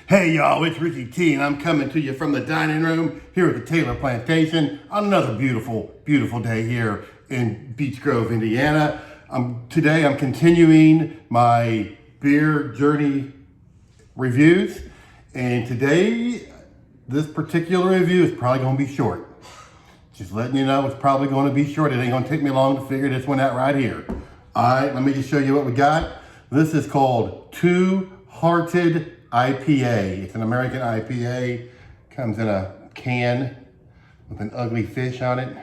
Hey y'all, it's Ricky T and I'm coming to you from the dining room here at the Taylor Plantation on another beautiful, beautiful day here in Beech Grove, Indiana. Today I'm continuing my beer journey reviews, and today this particular review is probably going to be short. Just letting you know, it's probably going to be short. It ain't going to take me long to figure this one out right here. All right, let me just show you what we got. This is called Two Hearted IPA. It's an American IPA. Comes in a can with an ugly fish on it.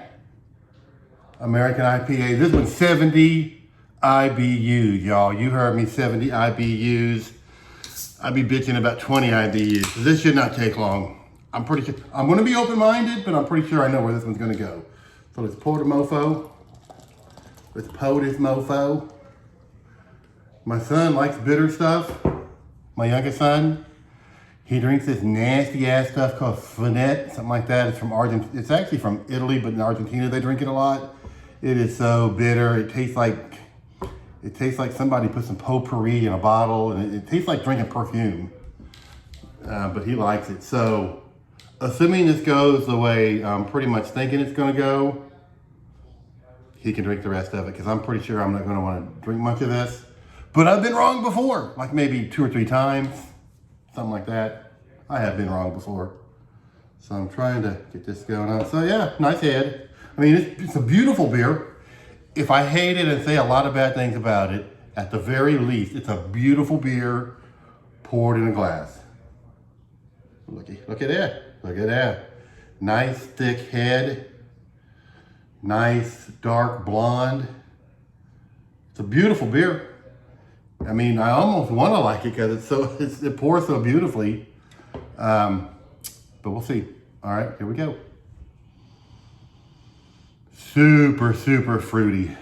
American IPA. This one's 70 IBUs, y'all. You heard me, 70 IBUs. I'd be bitching about 20 IBUs. This should not take long. I'm pretty sure, I'm gonna be open-minded, but I'm pretty sure I know where this one's gonna go. So let's pour the mofo. Let's pour this mofo. My son likes bitter stuff. My youngest son, he drinks this nasty ass stuff called Finette, something like that. It's from Argentina. It's actually from Italy, but in Argentina they drink it a lot. It is so bitter. It tastes like somebody put some potpourri in a bottle, and it tastes like drinking perfume. But he likes it. So, assuming this goes the way I'm pretty much thinking it's going to go, he can drink the rest of it, because I'm pretty sure I'm not going to want to drink much of this. But I've been wrong before, like maybe 2 or 3 times, something like that. I have been wrong before. So I'm trying to get this going on. So yeah, nice head. I mean, it's a beautiful beer. If I hate it and say a lot of bad things about it, at the very least, it's a beautiful beer poured in a glass. Look at that, look at that. Nice thick head, nice dark blonde. It's a beautiful beer. I mean, I almost want to like it because it pours so beautifully. But we'll see. All right, here we go. Super, super fruity.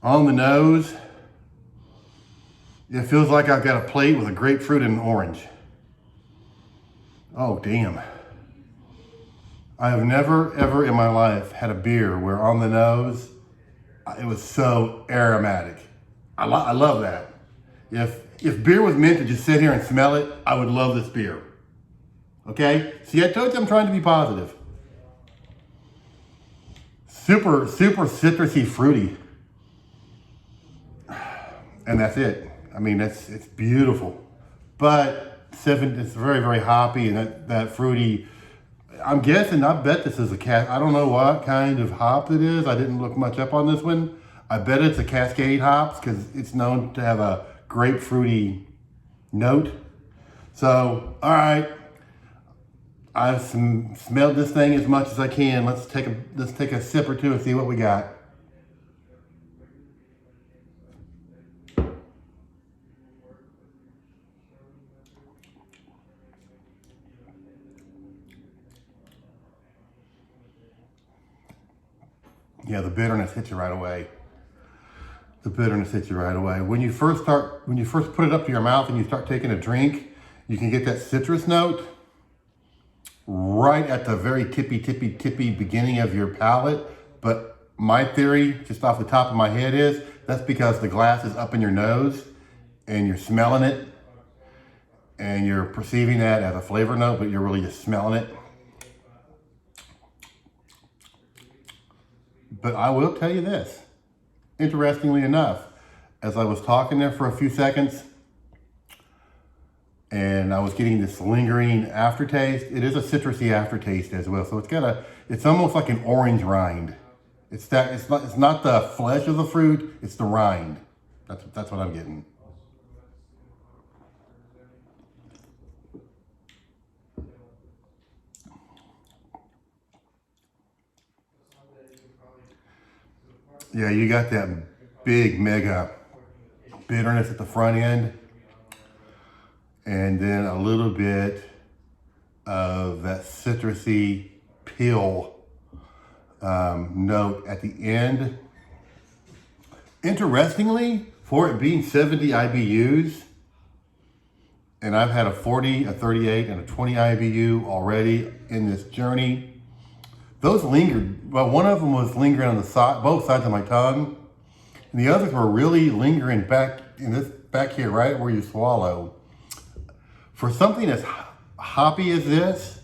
On the nose, it feels like I've got a plate with a grapefruit and an orange. Oh, damn. I have never, ever in my life had a beer where on the nose, it was so aromatic. I love that. If beer was meant to just sit here and smell it, I would love this beer. Okay? See, I told you I'm trying to be positive. Super, super citrusy, fruity. And that's it. I mean, it's beautiful. But it's very, very hoppy, and that fruity. I'm guessing, I bet this is I don't know what kind of hop it is. I didn't look much up on this one. I bet it's a Cascade hops, because it's known to have a grapefruity note. So, all right. I've smelled this thing as much as I can. Let's take a sip or two and see what we got. Yeah, the bitterness hits you right away. The bitterness hits you right away. When you first put it up to your mouth and you start taking a drink, you can get that citrus note right at the very tippy beginning of your palate. But my theory, just off the top of my head, is that's because the glass is up in your nose and you're smelling it and you're perceiving that as a flavor note, but you're really just smelling it. But I will tell you this. Interestingly enough, as I was talking there for a few seconds and I was getting this lingering aftertaste, it is a citrusy aftertaste as well. So it's almost like an orange rind. It's not the flesh of the fruit, it's the rind. That's what I'm getting. Yeah, you got that big mega bitterness at the front end, and then a little bit of that citrusy peel note at the end. Interestingly, for it being 70 IBUs, and I've had a 40, a 38, and a 20 IBU already in this journey, those lingered. Well, one of them was lingering on both sides of my tongue, and the others were really lingering back here, right where you swallow. For something as hoppy as this,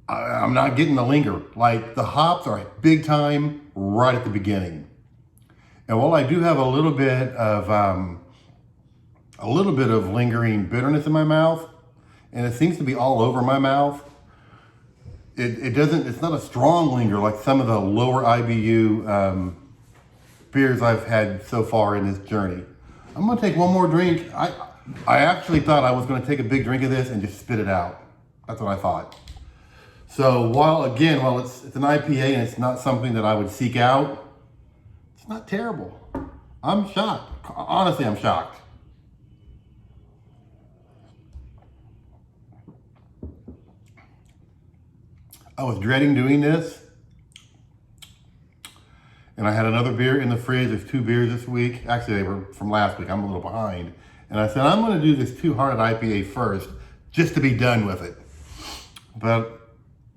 I'm not getting the linger. Like the hops are big time right at the beginning. And while I do have a little bit of lingering bitterness in my mouth, and it seems to be all over my mouth, it's not a strong linger like some of the lower IBU beers I've had so far in this journey. I'm gonna take one more drink. I actually thought I was gonna take a big drink of this and just spit it out. That's what I thought. So while it's an IPA and it's not something that I would seek out, it's not terrible. I'm shocked. Honestly, I'm shocked. I was dreading doing this, and I had another beer in the fridge. There's 2 beers this week. Actually, they were from last week. I'm a little behind. And I said, I'm going to do this Two Hearted IPA first, just to be done with it. But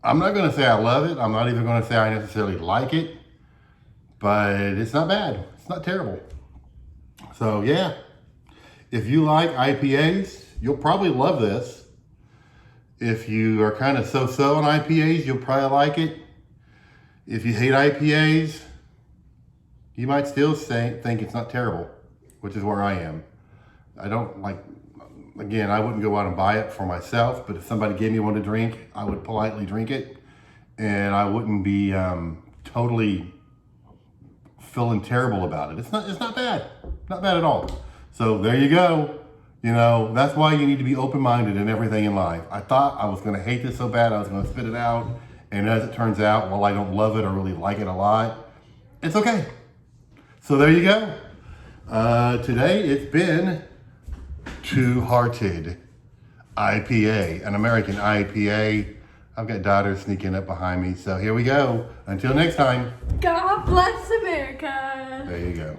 I'm not going to say I love it. I'm not even going to say I necessarily like it. But it's not bad. It's not terrible. So yeah, if you like IPAs, you'll probably love this. If you are kind of so-so on IPAs, you'll probably like it. If you hate IPAs, you might still think it's not terrible, which is where I am. I don't like, again, I wouldn't go out and buy it for myself, but if somebody gave me one to drink, I would politely drink it, and I wouldn't be totally feeling terrible about it. It's not bad, not bad at all. So there you go. You know, that's why you need to be open-minded in everything in life. I thought I was gonna hate this so bad, I was gonna spit it out, and as it turns out, while I don't love it or really like it a lot, it's okay. So there you go. Today it's been Two Hearted IPA, an American IPA. I've got daughters sneaking up behind me, so here we go. Until next time. God bless America. There you go.